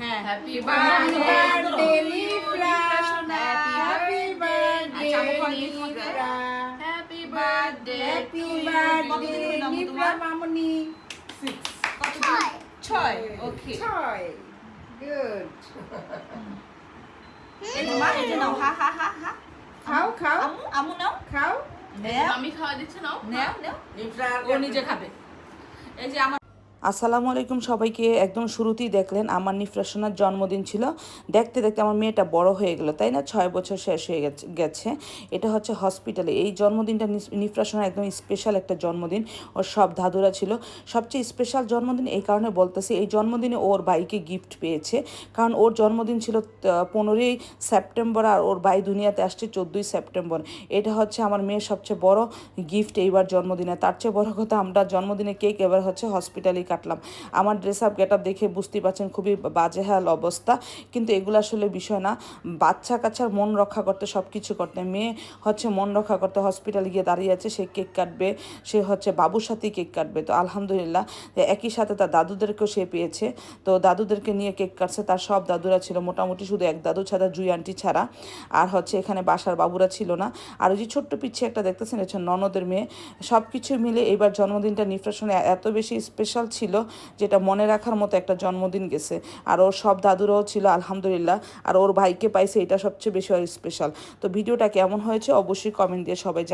হ্যাঁ, happy birthday birthday Lifra, happy birthday Lifra, happy birthday happy birthday Lifra মামুনি। 6 ওকে 6 good. এই যে মা এই যে নাও হা হা হা হা খাও খাও আম্মু আম্মু নাও খাও। আমি খাওয়া দিচ্ছি নাও নাও নাও ও নিজে খাবে এই যে আমার আসসালামু আলাইকুম সবাইকে। একদম শুরুতেই দেখলেন আমার নিফ্রাসনার জন্মদিন ছিল। দেখতে দেখতে আমার মেয়েটা বড় হয়ে গেল, তাই না? 6 বছর শেষ হয়ে গেছে। এটা হচ্ছে হসপিটালে। এই জন্মদিনটা নিফ্রাসনার একদম স্পেশাল একটা জন্মদিন। ওর সব দাদুরা ছিল। সবচেয়ে স্পেশাল জন্মদিন এই কারণে বলতেছি, এই জন্মদিনে ওর ভাইকে গিফট পেয়েছে। কারণ ওর জন্মদিন ছিল 15ই সেপ্টেম্বর আর ওর ভাই দুনিয়াতে আসছে 14ই সেপ্টেম্বর। এটা হচ্ছে আমার মেয়ের সবচেয়ে বড় গিফট এইবার জন্মদিনে। তার চেয়ে বড় কথা, আমরা জন্মদিনে কেক এবার হচ্ছে হসপিটালেই কাটলাম। আমার ড্রেস আপ গেট আপ দেখে বুঝতেই পারছেন খুবই বাজেহাল অবস্থা, কিন্তু এগুলো আসলে বিষয় না। বাচ্চা কাচ্চার মন রক্ষা করতে সব কিছু করতে, মেয়ে হচ্ছে মন রক্ষা করতে হসপিটালে গিয়ে দাঁড়িয়ে আছে। সে কেক কাটবে, সে হচ্ছে বাবুর সাথেই কেক কাটবে। তো আলহামদুলিল্লাহ একই সাথে তার দাদুদেরকেও সে পেয়েছে। তো দাদুদেরকে নিয়ে কেক কাটছে। তার সব দাদুরা ছিল মোটামুটি, শুধু এক দাদু ছাড়া, জুই আন্টি ছাড়া। আর হচ্ছে এখানে বাসার বাবুরা ছিল না। আর ওই যে ছোট্ট পিচ্ছে একটা দেখতেছেন, হচ্ছে ননদের মেয়ে। সব কিছু মিলে এবার জন্মদিনটা নিফ্রাসনে এত বেশি স্পেশাল ছিল, যেটা মনে রাখার মতো একটা জন্মদিন গেছে। আর ওর সব দাদুরাও ছিল আলহামদুলিল্লাহ। আর ওর ভাইকে পাইছে, এটা সবচেয়ে বেশি স্পেশাল। তো ভিডিওটা কেমন হয়েছে অবশ্যই কমেন্ট দিয়ে সবাই